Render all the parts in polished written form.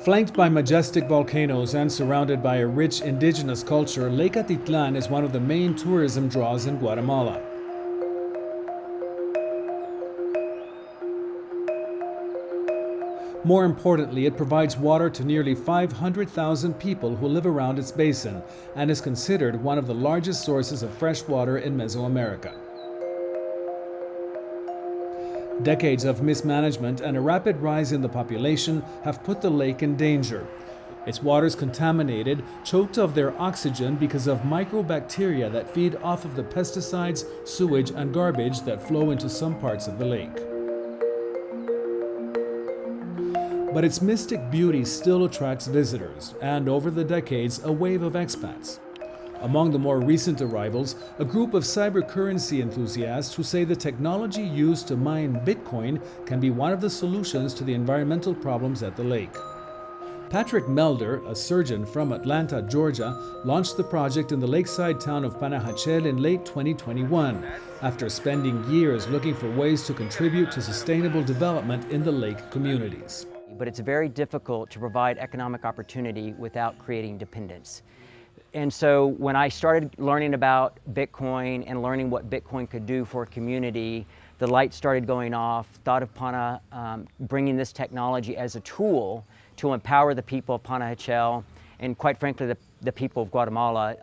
Flanked by majestic volcanoes and surrounded by a rich indigenous culture, Lake Atitlan is one of the main tourism draws in Guatemala. More importantly, it provides water to nearly 500,000 people who live around its basin and is considered one of the largest sources of fresh water in Mesoamerica. Decades of mismanagement and a rapid rise in the population have put the lake in danger. Its waters contaminated, choked of their oxygen because of microbacteria that feed off of the pesticides, sewage, and garbage that flow into some parts of the lake. But its mystic beauty still attracts visitors, and over the decades, a wave of expats. Among the more recent arrivals, a group of cybercurrency enthusiasts who say the technology used to mine Bitcoin can be one of the solutions to the environmental problems at the lake. Patrick Melder, a surgeon from Atlanta, Georgia, launched the project in the lakeside town of Panajachel in late 2021, after spending years looking for ways to contribute to sustainable development in the lake communities. But it's very difficult to provide economic opportunity without creating dependence. And so when I started learning about Bitcoin and learning what Bitcoin could do for a community, the light started going off, thought of bringing this technology as a tool to empower the people of Panajachel and quite frankly the people of Guatemala.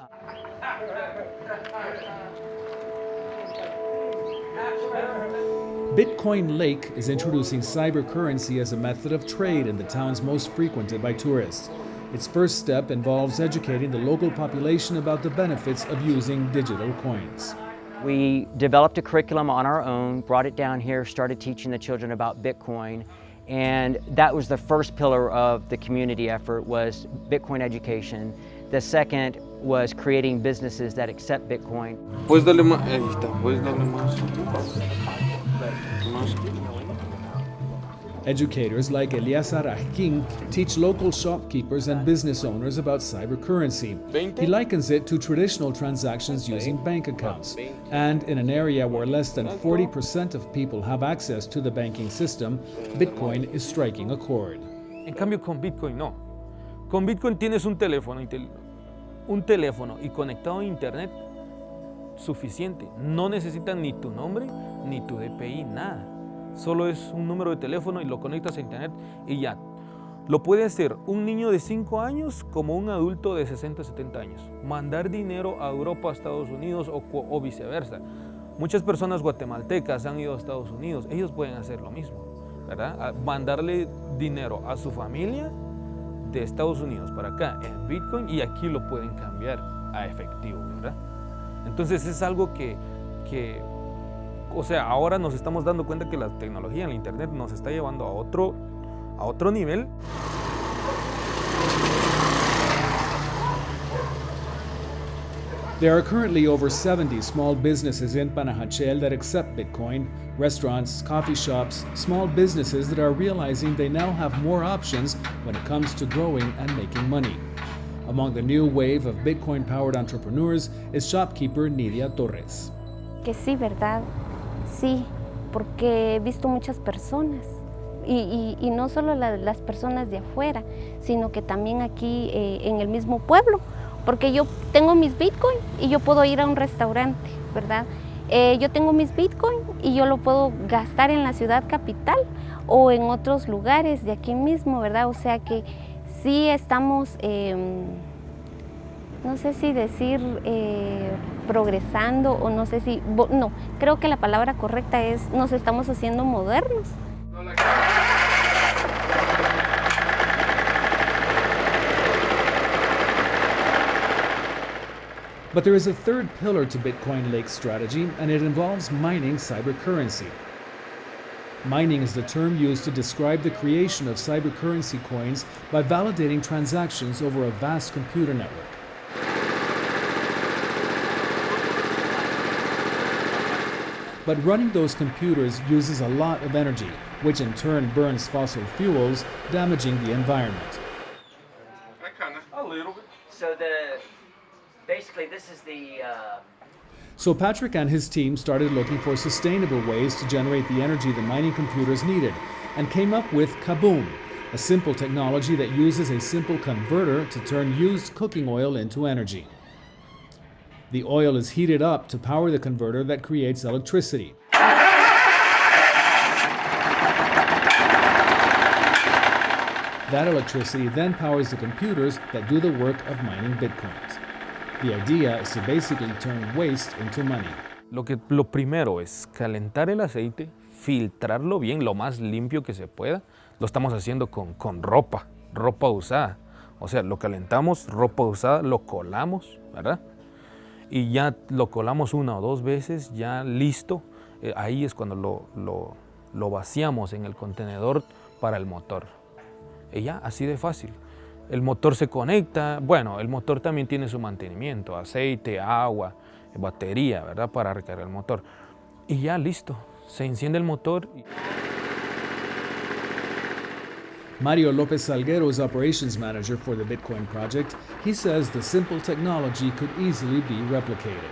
Bitcoin Lake is introducing cybercurrency as a method of trade in the towns most frequented by tourists. Its first step involves educating the local population about the benefits of using digital coins. We developed a curriculum on our own, brought it down here, started teaching the children about Bitcoin, and that was the first pillar of the community effort, was Bitcoin education. The second was creating businesses that accept Bitcoin. Educators like Eliazar Ajkin teach local shopkeepers and business owners about cybercurrency. He likens it to traditional transactions using bank accounts. And in an area where less than 40% of people have access to the banking system, Bitcoin is striking a chord. En cambio con Bitcoin no. Con Bitcoin tienes un teléfono y conectado a internet suficiente. No necesitas ni tu nombre ni tu DPI, nada. Solo es un número de teléfono y lo conectas a internet y ya. Lo puede hacer un niño de 5 años como un adulto de 60, 70 años. Mandar dinero a Europa, a Estados Unidos o viceversa. Muchas personas guatemaltecas han ido a Estados Unidos. Ellos pueden hacer lo mismo, ¿verdad? Mandarle dinero a su familia de Estados Unidos para acá en Bitcoin y aquí lo pueden cambiar a efectivo, ¿verdad? Entonces es algo que o sea, ahora nos estamos dando cuenta que la tecnología en la internet nos está llevando a otro nivel. There are currently over 70 small businesses in Panajachel that accept Bitcoin, restaurants, coffee shops, small businesses that are realizing they now have more options when it comes to growing and making money. Among the new wave of Bitcoin-powered entrepreneurs is shopkeeper Nidia Torres. Que sí, ¿verdad? Sí, porque he visto muchas personas y no solo las personas de afuera, sino que también aquí en el mismo pueblo, porque yo tengo mis Bitcoin y yo puedo ir a un restaurante, ¿verdad? Yo tengo mis Bitcoin y yo lo puedo gastar en la ciudad capital o en otros lugares de aquí mismo, ¿verdad? O sea que sí estamos, no sé si decir progresando o no sé si, no, creo que la palabra correcta es nos estamos haciendo modernos. But there is a third pillar to Bitcoin Lake's strategy, and it involves mining cybercurrency. Mining is the term used to describe the creation of cybercurrency coins by validating transactions over a vast computer network. But running those computers uses a lot of energy, which in turn burns fossil fuels, damaging the environment. A little bit. So basically this is the So Patrick and his team started looking for sustainable ways to generate the energy the mining computers needed, and came up with Kaboom, a simple technology that uses a simple converter to turn used cooking oil into energy. The oil is heated up to power the converter that creates electricity. That electricity then powers the computers that do the work of mining bitcoins. The idea is to basically turn waste into money. Lo primero es calentar el aceite, filtrarlo bien, lo más limpio que se pueda. Lo estamos haciendo con ropa usada. O sea, lo calentamos, ropa usada, lo colamos, ¿verdad? Y ya lo colamos 1 o 2 veces, ya listo. Ahí es cuando lo vaciamos en el contenedor para el motor. Y ya, así de fácil. El motor se conecta, bueno, el motor también tiene su mantenimiento, aceite, agua, batería, ¿verdad? Para recargar el motor. Y ya, listo, se enciende el motor. Mario Lopez Salguero is operations manager for the Bitcoin project. He says the simple technology could easily be replicated.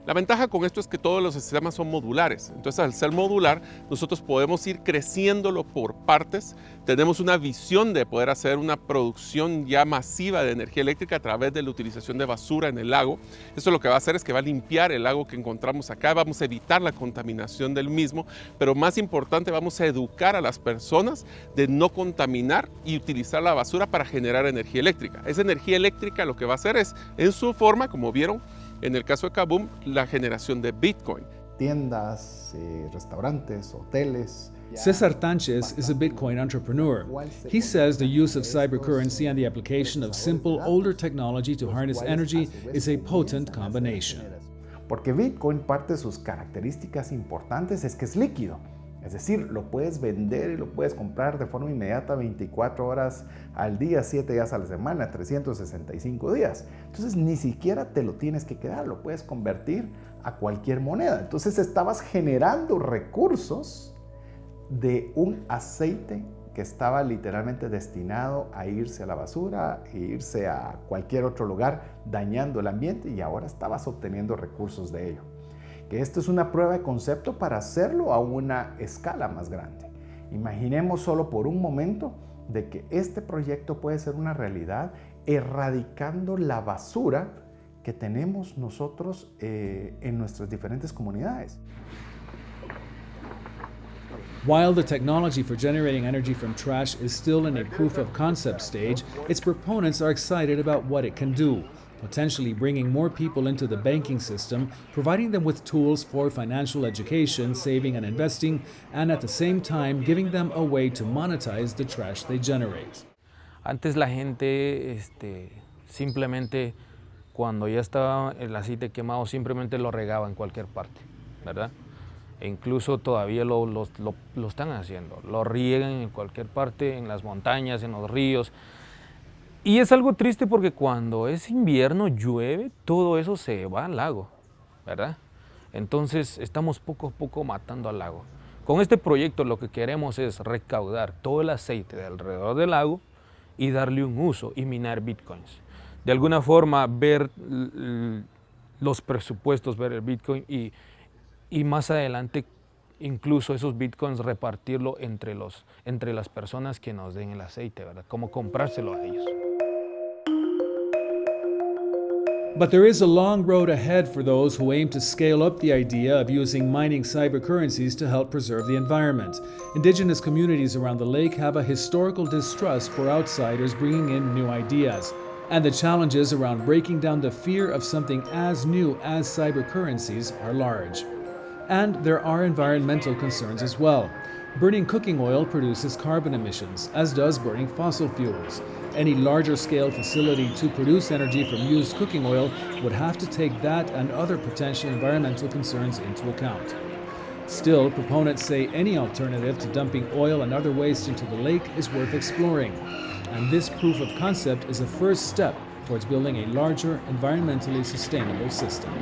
La ventaja con esto es que todos los sistemas son modulares. Entonces, al ser modular, nosotros podemos ir creciéndolo por partes. Tenemos una visión de poder hacer una producción ya masiva de energía eléctrica a través de la utilización de basura en el lago. Esto lo que va a hacer es que va a limpiar el lago que encontramos acá, vamos a evitar la contaminación del mismo, pero más importante, vamos a educar a las personas de no contaminar y utilizar la basura para generar energía eléctrica. Esa energía eléctrica lo que va a hacer es, en su forma, como vieron, en el caso de Kaboom, la generación de Bitcoin. Tiendas, restaurantes, hoteles. Cesar Tánchez is a Bitcoin entrepreneur. He says the use of cybercurrency and the application of simple, older technology to harness energy is a potent combination. Porque Bitcoin, parte de sus características importantes es que es líquido. Es decir, lo puedes vender y lo puedes comprar de forma inmediata 24 horas al día, 7 días a la semana, 365 días. Entonces ni siquiera te lo tienes que quedar, lo puedes convertir a cualquier moneda. Entonces estabas generando recursos de un aceite que estaba literalmente destinado a irse a la basura e irse a cualquier otro lugar dañando el ambiente, y ahora estabas obteniendo recursos de ello. Que esto es una prueba de concepto para hacerlo a una escala más grande. Imaginemos solo por un momento de que este proyecto puede ser una realidad, erradicando la basura que tenemos nosotros en nuestras diferentes comunidades. While the technology for generating energy from trash is still in a proof of concept stage, its proponents are excited about what it can do, potentially bringing more people into the banking system, providing them with tools for financial education, saving and investing, and at the same time giving them a way to monetize the trash they generate. Antes la gente simplemente, cuando ya estaba el aceite quemado, simplemente lo regaba en cualquier parte, ¿verdad? E incluso todavía lo están haciendo, lo riegan en cualquier parte, en las montañas, en los ríos. Y es algo triste porque cuando es invierno, llueve, todo eso se va al lago, ¿verdad? Entonces estamos poco a poco matando al lago. Con este proyecto lo que queremos es recaudar todo el aceite de alrededor del lago y darle un uso y minar bitcoins. De alguna forma ver los presupuestos, ver el bitcoin y más adelante incluso esos bitcoins repartirlo entre las personas que nos den el aceite, ¿verdad? Como comprárselo a ellos. But there is a long road ahead for those who aim to scale up the idea of using mining cybercurrencies to help preserve the environment. Indigenous communities around the lake have a historical distrust for outsiders bringing in new ideas, and the challenges around breaking down the fear of something as new as cybercurrencies are large. And there are environmental concerns as well. Burning cooking oil produces carbon emissions, as does burning fossil fuels. Any larger scale facility to produce energy from used cooking oil would have to take that and other potential environmental concerns into account. Still, proponents say any alternative to dumping oil and other waste into the lake is worth exploring. And this proof of concept is a first step towards building a larger, environmentally sustainable system.